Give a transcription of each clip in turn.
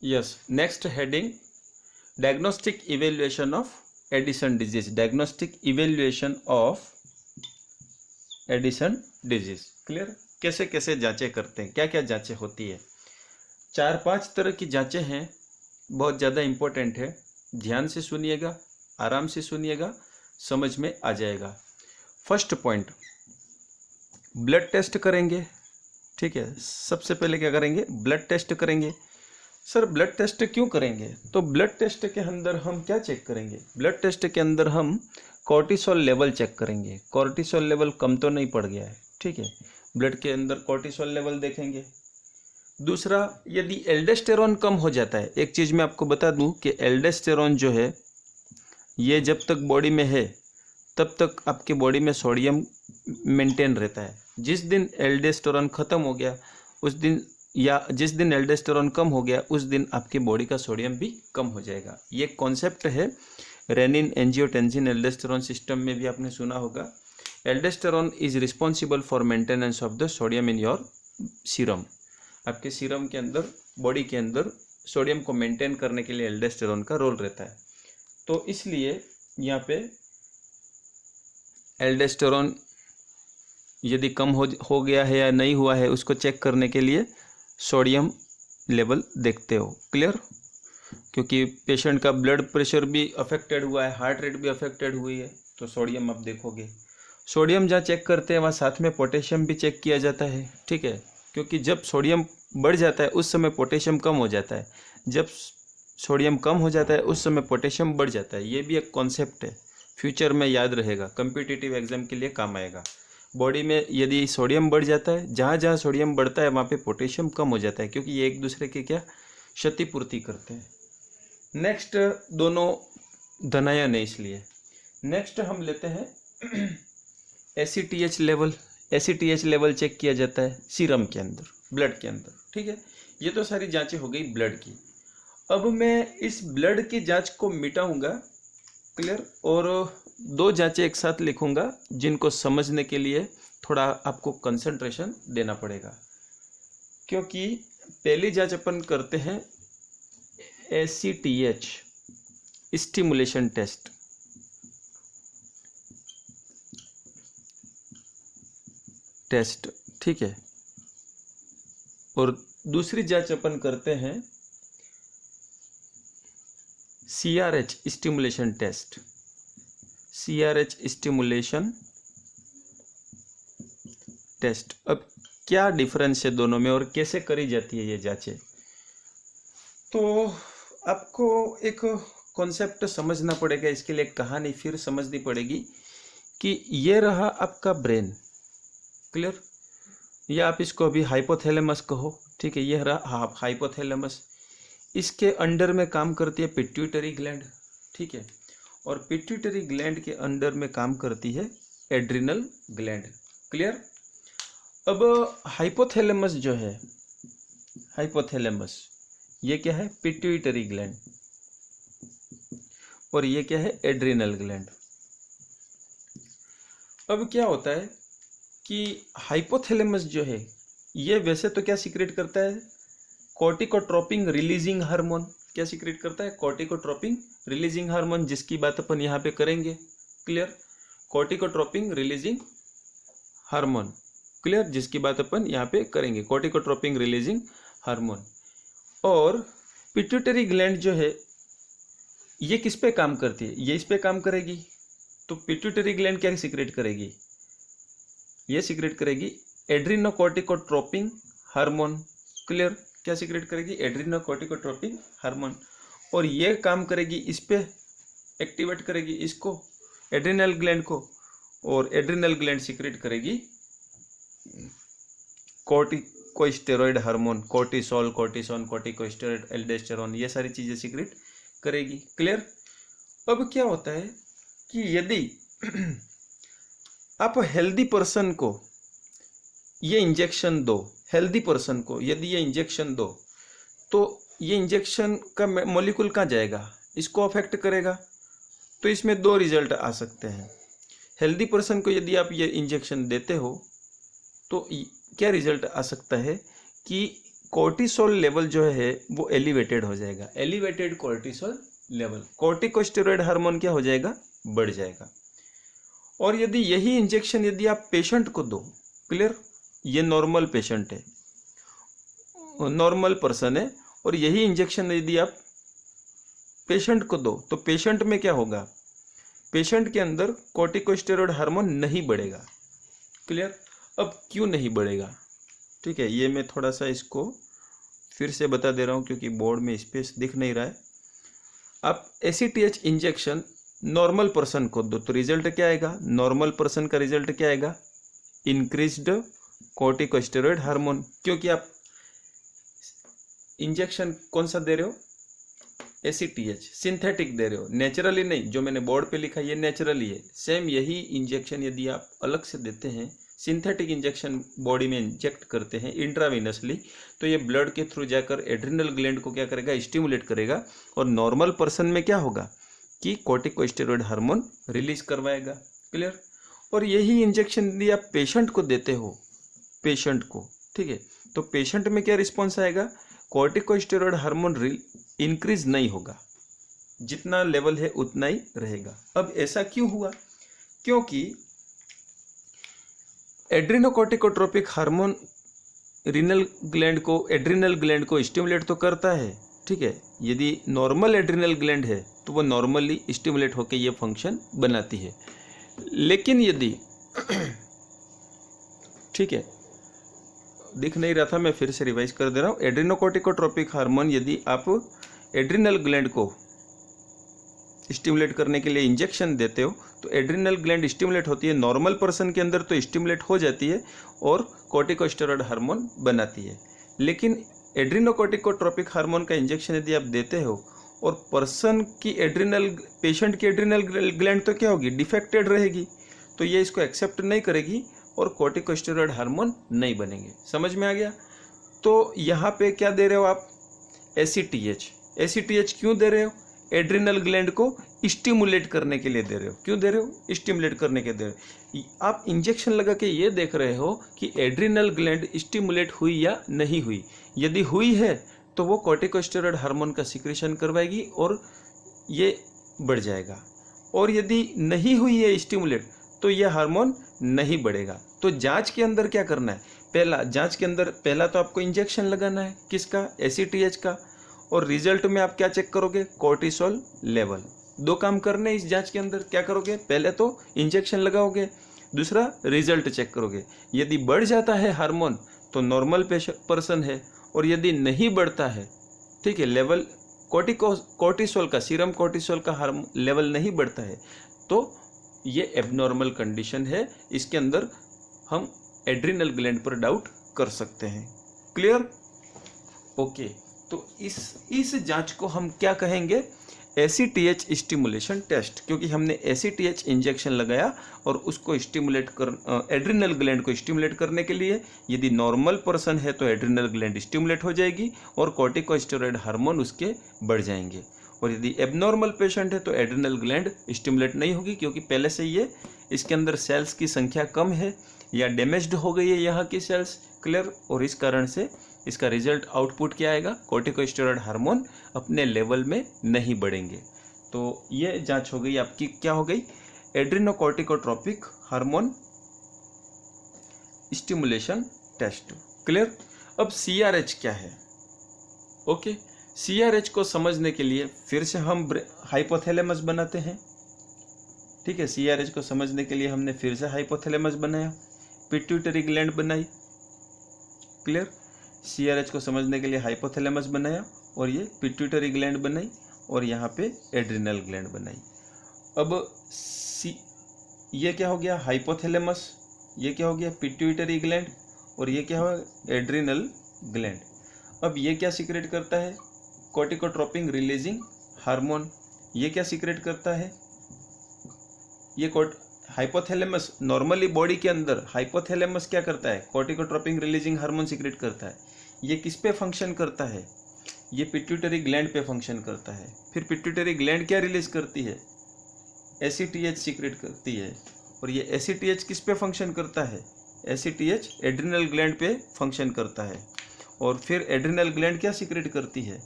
Yes, next heading diagnostic evaluation of Addison disease, diagnostic evaluation of Addison disease. Clear? कैसे कैसे जांचें करते हैं, क्या क्या जांचें होती है। 4-5 तरह की जांचें हैं, बहुत ज़्यादा इम्पोर्टेंट है। ध्यान से सुनिएगा, आराम से सुनिएगा, समझ में आ जाएगा। फर्स्ट पॉइंट, ब्लड टेस्ट करेंगे। ठीक है, सबसे पहले क्या करेंगे? ब्लड टेस्ट करेंगे। सर ब्लड टेस्ट क्यों करेंगे? तो ब्लड टेस्ट के अंदर हम क्या चेक करेंगे? ब्लड टेस्ट के अंदर हम कॉर्टिसोल लेवल चेक करेंगे। कॉर्टिसोल लेवल कम तो नहीं पड़ गया है? ठीक है, ब्लड के अंदर कॉर्टिसोल लेवल देखेंगे। दूसरा, यदि एल्डोस्टेरोन कम हो जाता है, एक चीज़ मैं आपको बता दूं कि एल्डोस्टेरोन जो है ये जब तक बॉडी में है तब तक आपके बॉडी में सोडियम मेंटेन रहता है। जिस दिन एल्डोस्टेरोन ख़त्म हो गया उस दिन, या जिस दिन एल्डोस्टेरोन कम हो गया उस दिन आपकी बॉडी का सोडियम भी कम हो जाएगा। ये कॉन्सेप्ट है रेनिन एंजियोटेंसिन एल्डोस्टेरोन सिस्टम में भी आपने सुना होगा। Aldosterone is responsible for maintenance of the sodium in your serum. आपके सीरम के अंदर, बॉडी के अंदर सोडियम को मेंटेन करने के लिए एल्डोस्टेरोन का रोल रहता है। तो इसलिए यहाँ पे एल्डोस्टेरोन यदि कम हो गया है या नहीं हुआ है उसको चेक करने के लिए सोडियम लेवल देखते हो। क्लियर? क्योंकि पेशेंट का ब्लड प्रेशर भी अफेक्टेड हुआ है, हार्ट रेट भी अफेक्टेड हुई है, तो सोडियम आप देखोगे। सोडियम जहाँ चेक करते हैं वहाँ साथ में पोटेशियम भी चेक किया जाता है। ठीक है, क्योंकि जब सोडियम बढ़ जाता है उस समय पोटेशियम कम हो जाता है, जब सोडियम कम हो जाता है उस समय पोटेशियम बढ़ जाता है। ये भी एक कॉन्सेप्ट है, फ्यूचर में याद रहेगा, कम्पिटिटिव एग्जाम के लिए काम आएगा। बॉडी में यदि सोडियम बढ़ जाता है, जहाँ जहाँ सोडियम बढ़ता है वहाँ पे पोटेशियम कम हो जाता है, क्योंकि ये एक दूसरे के क्या क्षतिपूर्ति करते हैं। नेक्स्ट, दोनों धनायन है इसलिए। नेक्स्ट हम लेते हैं ACTH level. ACTH level check किया जाता है सीरम के अंदर, ब्लड के अंदर। ठीक है, ये तो सारी जांचें हो गई ब्लड की। अब मैं इस ब्लड की जांच को मिटाऊंगा। क्लियर? और 2 जांचें एक साथ लिखूंगा जिनको समझने के लिए थोड़ा आपको कंसंट्रेशन देना पड़ेगा, क्योंकि पहली जांच अपन करते हैं एसीटीएच स्टिमुलेशन टेस्ट। ठीक है, और दूसरी जांच अपन करते हैं CRH stimulation test. CRH stimulation test. अब क्या डिफरेंस है दोनों में और कैसे करी जाती है ये जांचें? तो आपको एक कॉन्सेप्ट समझना पड़ेगा, इसके लिए कहानी फिर समझनी पड़ेगी कि ये रहा आपका ब्रेन। क्लियर? या आप इसको अभी हाइपोथैलेमस कहो। ठीक है, ये रहा हाइपोथैलेमस। इसके अंडर में काम करती है पिट्यूटरी ग्लैंड। ठीक है, और पिट्यूटरी ग्लैंड के अंडर में काम करती है एड्रिनल ग्लैंड। क्लियर? अब हाइपोथैलेमस जो है, हाइपोथैलेमस ये क्या है? पिट्यूटरी ग्लैंड, और ये क्या है? Adrenal gland. अब क्या होता है कि हाइपोथैलेमस जो है ये वैसे तो क्या सीक्रेट करता है? Corticotropin releasing hormone. क्या सीक्रेट करता है? कॉर्टिकोट्रोपिन रिलीजिंग हार्मोन, जिसकी बात अपन यहाँ पे करेंगे। Clear? Corticotropin releasing hormone. Clear? जिसकी बात अपन यहाँ पे करेंगे, कॉर्टिकोट्रोपिन रिलीजिंग हार्मोन। और पिट्यूटरी ग्लैंड जो है ये किस पे काम करती है? ये इस पे काम करेगी। तो पिट्यूटरी ग्लैंड क्या सीक्रेट करेगी? ये सीक्रेट करेगी एड्रिनोकॉर्टिकोट्रोपिन हार्मोन। क्लियर? क्या सीक्रेट करेगी? एड्रिनोकॉर्टिकोट्रोपिन हार्मोन। और ये काम करेगी इस पे, एक्टिवेट करेगी इसको, एड्रिनल ग्लैंड को, और एड्रिनल ग्लैंड सीक्रेट करेगी corticosteroid hormone, cortisol, cortisone, corticosteroid, aldosterone, ये सारी चीजें सीक्रेट करेगी। क्लियर? अब क्या होता है कि यदि आप हेल्दी पर्सन को ये इंजेक्शन दो, हेल्दी पर्सन को यदि ये इंजेक्शन दो, तो ये इंजेक्शन का मॉलिक्यूल कहाँ जाएगा? इसको अफेक्ट करेगा। तो इसमें 2 रिजल्ट आ सकते हैं। हेल्दी पर्सन को यदि आप ये इंजेक्शन देते हो तो क्या रिजल्ट आ सकता है कि कोर्टिसोल लेवल जो है वो एलिवेटेड हो जाएगा, elevated cortisol level, corticosteroid hormone क्या हो जाएगा, बढ़ जाएगा। और यदि यही इंजेक्शन यदि आप पेशेंट को दो, क्लियर, ये नॉर्मल पेशेंट है, नॉर्मल पर्सन है, और यही इंजेक्शन यदि आप पेशेंट को दो तो पेशेंट में क्या होगा, पेशेंट के अंदर कोर्टिकोस्टेरॉइड हार्मोन नहीं बढ़ेगा, क्लियर। अब क्यों नहीं बढ़ेगा, ठीक है, ये मैं थोड़ा सा इसको फिर से बता दे रहा हूँ क्योंकि बोर्ड में स्पेस दिख नहीं रहा है। आप ACTH इंजेक्शन नॉर्मल पर्सन को दो तो रिजल्ट क्या आएगा, नॉर्मल पर्सन का रिजल्ट क्या आएगा, इंक्रीज्ड कोर्टिकोस्टेरॉइड हार्मोन, क्योंकि आप इंजेक्शन कौन सा दे रहे हो, ACTH सिंथेटिक दे रहे हो, नेचुरली नहीं। जो मैंने बोर्ड पे लिखा ये नेचुरली है। सेम यही इंजेक्शन यदि आप अलग से देते हैं, सिंथेटिक इंजेक्शन बॉडी में इंजेक्ट करते हैं इंट्रावेनसली, तो ये ब्लड के थ्रू जाकर एड्रिनल ग्लैंड को क्या करेगा, स्टिमुलेट करेगा, और नॉर्मल पर्सन में क्या होगा कि कोर्टिकोस्टेरॉइड हार्मोन रिलीज करवाएगा, क्लियर। और यही इंजेक्शन यदि आप पेशेंट को देते हो, पेशेंट को, ठीक है, तो पेशेंट में क्या रिस्पॉन्स आएगा, कोर्टिकोस्टेरॉइड हार्मोन इंक्रीज नहीं होगा, जितना लेवल है उतना ही रहेगा। अब ऐसा क्यों हुआ, क्योंकि एड्रिनोकोर्टिकोट्रोपिक हार्मोन एड्रिनल ग्लैंड को स्टिमुलेट तो करता है, ठीक है। यदि नॉर्मल एड्रिनल ग्लैंड है तो वो नॉर्मली स्टिमुलेट होकर ये फंक्शन बनाती है। लेकिन यदि ठीक है, दिख नहीं रहा था, मैं फिर से रिवाइज कर दे रहा हूँ। एड्रिनोकोर्टिकोट्रोपिक हार्मोन यदि आप एड्रिनल ग्लैंड को स्टिमुलेट करने के लिए इंजेक्शन देते हो तो एड्रिनल ग्लैंड स्टिमुलेट होती है, नॉर्मल पर्सन के अंदर तो स्टिमुलेट हो जाती है और कोर्टिकोस्टेरॉइड हार्मोन बनाती है। लेकिन एड्रिनोकोर्टिकोट्रोपिक हार्मोन का इंजेक्शन यदि आप देते हो और पेशेंट की एड्रिनल ग्लैंड तो क्या होगी, डिफेक्टेड रहेगी, तो ये इसको एक्सेप्ट नहीं करेगी और कोर्टिकोस्टेरॉइड हार्मोन नहीं बनेंगे। समझ में आ गया। तो यहाँ पे क्या दे रहे हो आप, ACTH क्यों दे रहे हो, एड्रिनल ग्लैंड को स्टिमुलेट करने के लिए दे रहे हो। क्यों दे रहे हो, स्टिमुलेट करने के दे रहे हो। आप इंजेक्शन लगा के ये देख रहे हो कि एड्रिनल ग्लैंड स्टिमुलेट हुई या नहीं हुई। यदि हुई है तो वो कोर्टिकोस्टेरॉइड हार्मोन का सिक्रेशन करवाएगी और ये बढ़ जाएगा, और यदि नहीं हुई है स्टिमुलेट तो ये हार्मोन नहीं बढ़ेगा। तो जांच के अंदर क्या करना है, पहला तो आपको इंजेक्शन लगाना है, किसका, ACTH का, और रिजल्ट में आप क्या चेक करोगे, कोर्टिसोल लेवल। दो काम करने इस जांच के अंदर, क्या करोगे, पहले तो इंजेक्शन लगाओगे, दूसरा रिजल्ट चेक करोगे। यदि बढ़ जाता है हार्मोन तो नॉर्मल पर्सन है, और यदि नहीं बढ़ता है, ठीक है, लेवल कोर्टिसोल का, सीरम कोर्टिसोल का लेवल नहीं बढ़ता है, तो ये एबनॉर्मल कंडीशन है। इसके अंदर हम एड्रिनल ग्लैंड पर डाउट कर सकते हैं, क्लियर, ओके। तो इस जांच को हम क्या कहेंगे, ACTH स्टिमुलेशन टेस्ट, क्योंकि हमने ACTH इंजेक्शन लगाया और उसको एड्रिनल ग्लैंड को स्टिमुलेट करने के लिए, यदि नॉर्मल पर्सन है तो एड्रिनल ग्लैंड स्टिमुलेट हो जाएगी और कोर्टिकोस्टेरॉइड हार्मोन उसके बढ़ जाएंगे, और यदि एबनॉर्मल पेशेंट है तो एड्रिनल ग्लैंड स्टिमुलेट नहीं होगी, क्योंकि पहले से ये इसके अंदर सेल्स की संख्या कम है या डैमेज्ड हो गई है यहाँ की सेल्स, क्लियर, और इस कारण से इसका रिजल्ट आउटपुट क्या आएगा, कोर्टिकोस्टेरॉइड हार्मोन अपने लेवल में नहीं बढ़ेंगे। तो ये जांच हो गई आपकी, क्या हो गई, एड्रिनोकोर्टिकोट्रोपिक हार्मोन स्टिमुलेशन टेस्ट, क्लियर। अब CRH क्या है, ओके। CRH को समझने के लिए फिर से हम हाइपोथैलेमस बनाते हैं, ठीक है। CRH को समझने के लिए हमने फिर से हाइपोथैलेमस बनाया, पिट्यूटरी ग्लैंड बनाई, क्लियर। CRH को समझने के लिए हाइपोथैलेमस बनाया और ये पिट्यूटरी ग्लैंड बनाई और यहाँ पे एड्रिनल ग्लैंड बनाई। अब ये क्या हो गया, हाइपोथैलेमस, ये क्या हो गया, पिट्यूटरी ग्लैंड, और ये क्या हो, एड्रिनल ग्लैंड। अब ये क्या सीक्रेट करता है, कोर्टिकोट्रोपिक रिलीजिंग हार्मोन। ये क्या सीक्रेट करता है, ये हाइपोथैलेमस, नॉर्मली बॉडी के अंदर हाइपोथैलेमस क्या करता है, कोर्टिकोट्रोपिक रिलीजिंग हार्मोन सीक्रेट करता है। ये किस पे फंक्शन करता है, ये पिट्यूटरी ग्लैंड पे फंक्शन करता है। फिर पिट्यूटरी ग्लैंड क्या रिलीज करती है, ACTH सीक्रेट करती है, और ये ACTH किस पे फंक्शन करता है, ACTH एड्रिनल ग्लैंड पे फंक्शन करता है। और फिर एड्रिनल ग्लैंड क्या सीक्रेट करती है,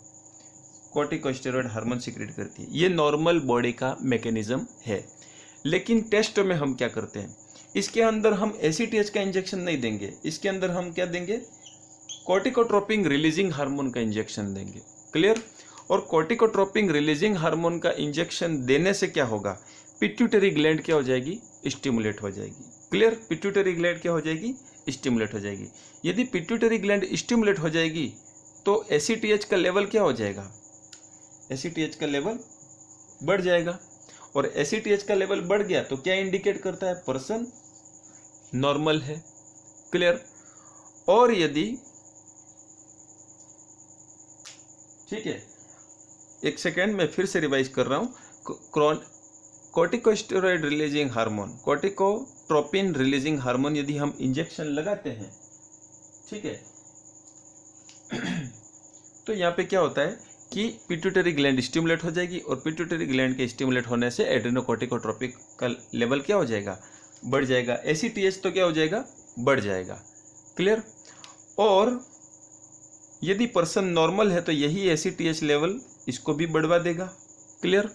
कॉर्टिकोस्टेरॉइड हार्मोन सीक्रेट करती है। ये नॉर्मल बॉडी का मैकेनिज्म है। लेकिन टेस्ट में हम क्या करते हैं, इसके अंदर हम एसीटीएच का इंजेक्शन नहीं देंगे, इसके अंदर हम क्या देंगे, कॉर्टिकोट्रोपिन रिलीजिंग हार्मोन का इंजेक्शन देंगे। क्लियर। और कॉर्टिकोट्रोपिन रिलीजिंग हार्मोन का इंजेक्शन देने से क्या होगा, पिट्यूटरी ग्लैंड क्या हो जाएगी, स्टिमुलेट हो जाएगी। क्लियर। पिट्यूटरी ग्लैंड क्या हो जाएगी, स्टिमुलेट हो जाएगी। यदि पिट्यूटरी ग्लैंड स्टिमुलेट हो जाएगी तो एसीटीएच का लेवल क्या हो जाएगा, एसीटीएच का लेवल बढ़ जाएगा। और एसीटीएच का लेवल बढ़ गया तो क्या इंडिकेट करता है, पर्सन नॉर्मल है। क्लियर। और यदि, ठीक है, एक सेकेंड मैं फिर से रिवाइज कर रहा हूं। Corticosteroid releasing hormone, corticotropin releasing hormone यदि हम इंजेक्शन लगाते हैं, ठीक है, तो यहाँ पे क्या होता है कि पिट्यूटरी ग्लैंड स्टिमुलेट हो जाएगी और पिट्यूटरी ग्लैंड के स्टिमुलेट होने से एड्रेनोकॉर्टिकोट्रोपिक का लेवल क्या हो जाएगा, बढ़ जाएगा। एसीटीएच तो क्या हो जाएगा, बढ़ जाएगा। क्लियर। और यदि पर्सन नॉर्मल है तो यही एसीटीएच लेवल इसको भी बढ़वा देगा। क्लियर।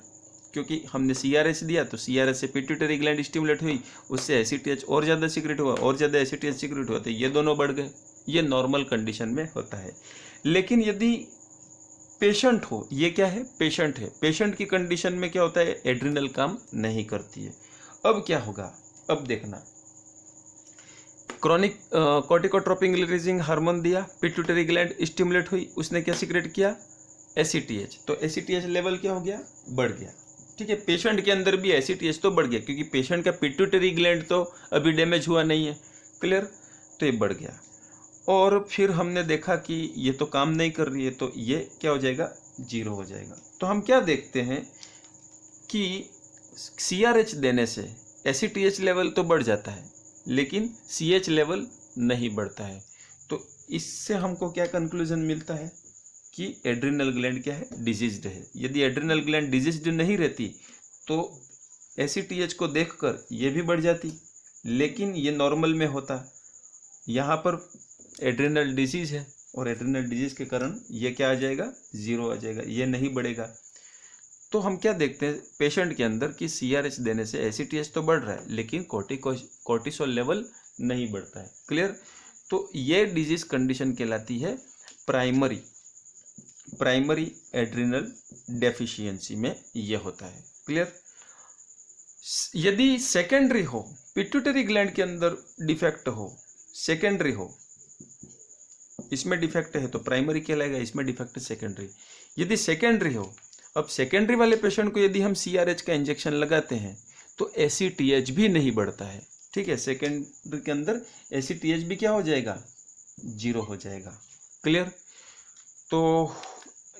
क्योंकि हमने सीआरएच दिया तो सीआरएच से पिट्यूटरी ग्लैंड स्टिमुलेट हुई, उससे एसीटीएच और ज़्यादा सीक्रेट हुआ, और ज़्यादा एसीटीएच सीक्रेट हुआ, तो ये दोनों बढ़ गए। ये नॉर्मल कंडीशन में होता है। लेकिन यदि पेशेंट हो, ये क्या है, पेशेंट है, पेशेंट की कंडीशन में क्या होता है, एड्रिनल काम नहीं करती है। अब क्या होगा, अब देखना, क्रॉनिक कॉर्टिकोट्रोपिन रिलीजिंग हार्मोन दिया, पिट्यूटरी ग्लैंड स्टिमुलेट हुई, उसने क्या सीक्रेट किया, एसीटीएच। तो एसीटीएच लेवल क्या हो गया, बढ़ गया। ठीक है। पेशेंट के अंदर भी एसीटीएच तो बढ़ गया क्योंकि पेशेंट का पिट्यूटरी ग्लैंड तो अभी डैमेज हुआ नहीं है। क्लियर। तो ये बढ़ गया। और फिर हमने देखा कि ये तो काम नहीं कर रही है, तो ये क्या हो जाएगा, जीरो हो जाएगा। तो हम क्या देखते हैं कि सीआरएच देने से एसीटीएच लेवल तो बढ़ जाता है लेकिन सीएच लेवल नहीं बढ़ता है। तो इससे हमको क्या कंक्लूजन मिलता है कि एड्रिनल ग्लैंड क्या है, डिजीज्ड है। यदि एड्रिनल ग्लैंड डिजीज्ड नहीं रहती तो एसीटीएच को देखकर ये भी बढ़ जाती, लेकिन ये नॉर्मल में होता। यहाँ पर एड्रिनल डिजीज है और एड्रिनल डिजीज के कारण ये क्या आ जाएगा, जीरो आ जाएगा, ये नहीं बढ़ेगा। तो हम क्या देखते हैं पेशेंट के अंदर कि सीआरएच देने से एसीटीएच तो बढ़ रहा है लेकिन कोर्टिसोल लेवल नहीं बढ़ता है। क्लियर। तो ये डिजीज कंडीशन कहलाती है प्राइमरी एड्रिनल डेफिशिएंसी में ये होता है। क्लियर। यदि सेकेंडरी हो, पिट्यूटरी ग्लैंड के अंदर डिफेक्ट हो, सेकेंडरी हो, इसमें डिफेक्ट है तो प्राइमरी कहलाएगा, इसमें डिफेक्ट सेकेंडरी। यदि सेकेंडरी हो, अब सेकेंडरी वाले पेशेंट को यदि हम सीआरएच का इंजेक्शन लगाते हैं तो एसीटीएच भी नहीं बढ़ता है। ठीक है। सेकेंडरी के अंदर एसीटीएच भी क्या हो जाएगा, जीरो हो जाएगा। क्लियर। तो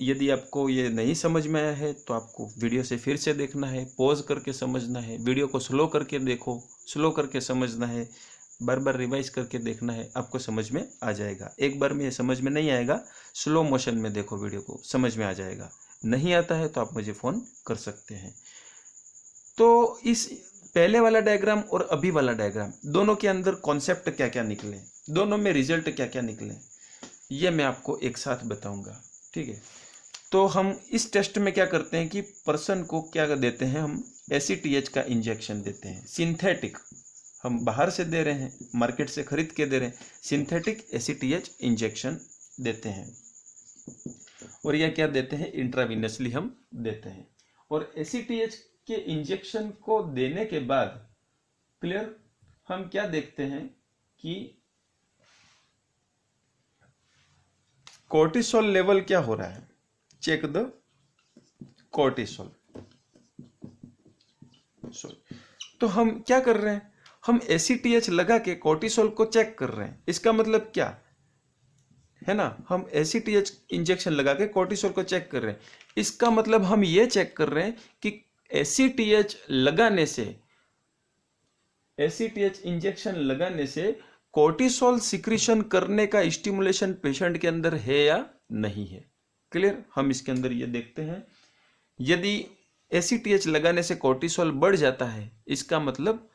यदि आपको ये नहीं समझ में आया है तो आपको वीडियो से फिर से देखना है, पॉज करके समझना है, वीडियो को स्लो करके देखो, स्लो करके समझना है, बार बार रिवाइज करके देखना है, आपको समझ में आ जाएगा। एक बार में ये समझ में नहीं आएगा, स्लो मोशन में देखो वीडियो को, समझ में आ जाएगा। नहीं आता है तो आप मुझे फ़ोन कर सकते हैं। तो इस पहले वाला डायग्राम और अभी वाला डायग्राम दोनों के अंदर कॉन्सेप्ट क्या क्या निकले, दोनों में रिजल्ट क्या क्या निकले, ये मैं आपको एक साथ बताऊंगा। ठीक है। तो हम इस टेस्ट में क्या करते हैं कि पर्सन को क्या देते हैं, हम एसीटीएच का इंजेक्शन देते हैं, सिंथेटिक, हम बाहर से दे रहे हैं, मार्केट से खरीद के दे रहे हैं, सिंथेटिक एसीटीएच इंजेक्शन देते हैं। और यह क्या देते हैं, इंट्रावीनसली हम देते हैं। और एसीटीएच के इंजेक्शन को देने के बाद, क्लियर, हम क्या देखते हैं कि कोर्टिसोल लेवल क्या हो रहा है, चेक द कोर्टिसोल। तो हम क्या कर रहे हैं, हम एसीटीएच लगा के कोर्टिसोल को चेक कर रहे हैं। इसका मतलब क्या है ना, हम एसीटीएच इंजेक्शन लगा के कोर्टिसोल को चेक कर रहे हैं। इसका मतलब हम ये चेक कर रहे हैं कि एसीटीएच लगाने से, एसीटीएच इंजेक्शन लगाने से कोर्टिसोल सिक्रीशन करने का स्टिमुलेशन पेशेंट के अंदर है या नहीं है। क्लियर। हम इसके अंदर ये देखते हैं, यदि एसीटीएच लगाने से कोर्टिसोल बढ़ जाता है, इसका मतलब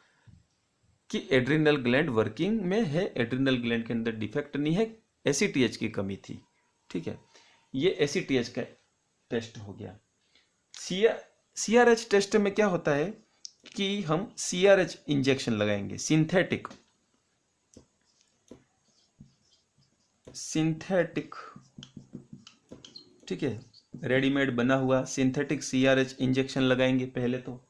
कि एड्रिनल ग्लैंड वर्किंग में है, एड्रिनल ग्लैंड के अंदर डिफेक्ट नहीं है, ACTH की कमी थी। ठीक है, ये ACTH का टेस्ट हो गया। CRH टेस्ट में क्या होता है कि हम CRH इंजेक्शन लगाएंगे, सिंथेटिक ठीक है, रेडीमेड बना हुआ सिंथेटिक CRH इंजेक्शन लगाएंगे पहले तो।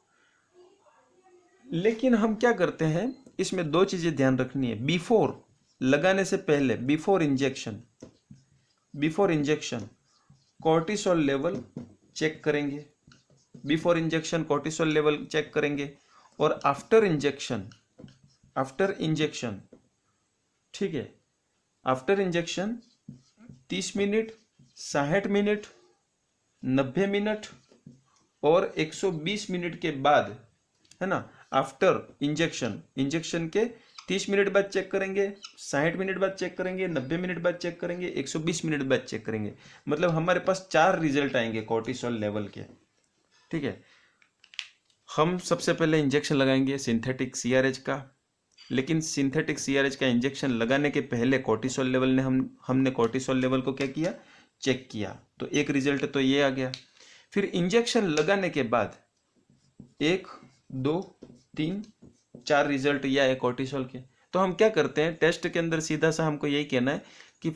लेकिन हम क्या करते हैं, इसमें दो चीजें ध्यान रखनी है। बिफोर लगाने से पहले, before injection cortisol level check करेंगे। Before injection cortisol level check करेंगे, और आफ्टर इंजेक्शन ठीक है, after injection 30 minute, 60 minute, 90 minute और 120 मिनट के बाद, है ना, आफ्टर इंजेक्शन के 30 मिनट बाद चेक करेंगे, 60 मिनट बाद चेक करेंगे, 90 मिनट बाद चेक करेंगे, 120 मिनट बाद चेक करेंगे। मतलब हमारे पास 4 रिजल्ट आएंगे कोर्टिसोल लेवल के। ठीक है, हम सबसे पहले इंजेक्शन लगाएंगे सिंथेटिक CRH का, लेकिन सिंथेटिक CRH का इंजेक्शन लगाने के पहले कोर्टिसोल लेवल ने हमने कोर्टिसोल लेवल को क्या किया, चेक किया। तो एक रिजल्ट तो ये आ गया। फिर इंजेक्शन लगाने के बाद 1, 2, 3, 4 रिजल्ट ये आए कोर्टिसोल के। तो हम क्या करते हैं, टेस्ट के अंदर सीधा सा हमको यही कहना है कि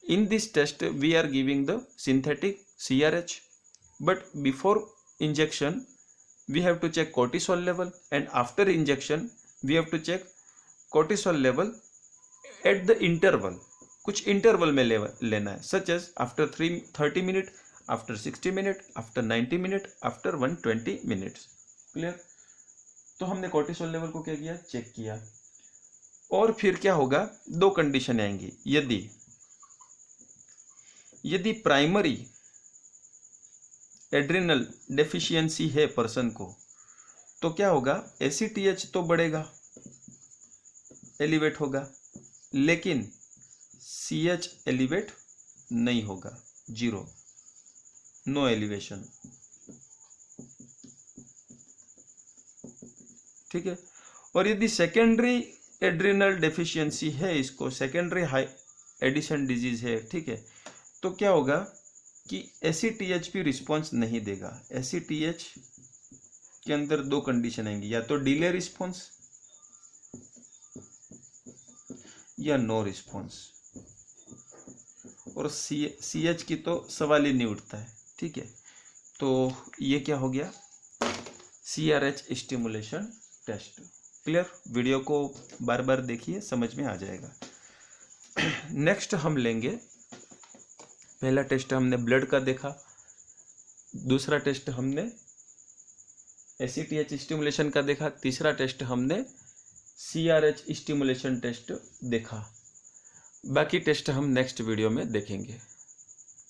in this test we are giving the synthetic CRH, but before injection we have to check cortisol level, and after injection we have to check cortisol level at the interval, कुछ इंटरवल में लेना है, such as after 30 minute, after 60 minute, after 90 minute, after 120 minutes. Clear? तो हमने cortisol level को क्या किया, check किया। और फिर क्या होगा, दो कंडीशन आएंगी। यदि प्राइमरी एड्रिनल डेफिशिएंसी है पर्सन को, तो क्या होगा, ACTH तो बढ़ेगा, एलिवेट होगा, लेकिन CH एलिवेट नहीं होगा, 0, नो एलिवेशन। ठीक है। और यदि सेकेंडरी एड्रिनल डेफिशिएंसी है, इसको सेकेंडरी हाई एडिशन डिजीज है, ठीक है, तो क्या होगा कि ACTH भी रिस्पॉन्स नहीं देगा। ACTH के अंदर दो कंडीशन आएंगी, या तो डिले रिस्पॉन्स या नो रिस्पॉन्स। और CH की तो सवाल ही नहीं उठता है। ठीक है, तो ये क्या हो गया, CRH stimulation test. Clear? Video को बार बार देखिए, समझ में आ जाएगा। नेक्स्ट हम लेंगे, पहला टेस्ट हमने ब्लड का देखा, दूसरा टेस्ट हमने ACTH स्टिमुलेशन का देखा, तीसरा टेस्ट हमने CRH स्टिमुलेशन टेस्ट देखा। बाकी टेस्ट हम नेक्स्ट वीडियो में देखेंगे।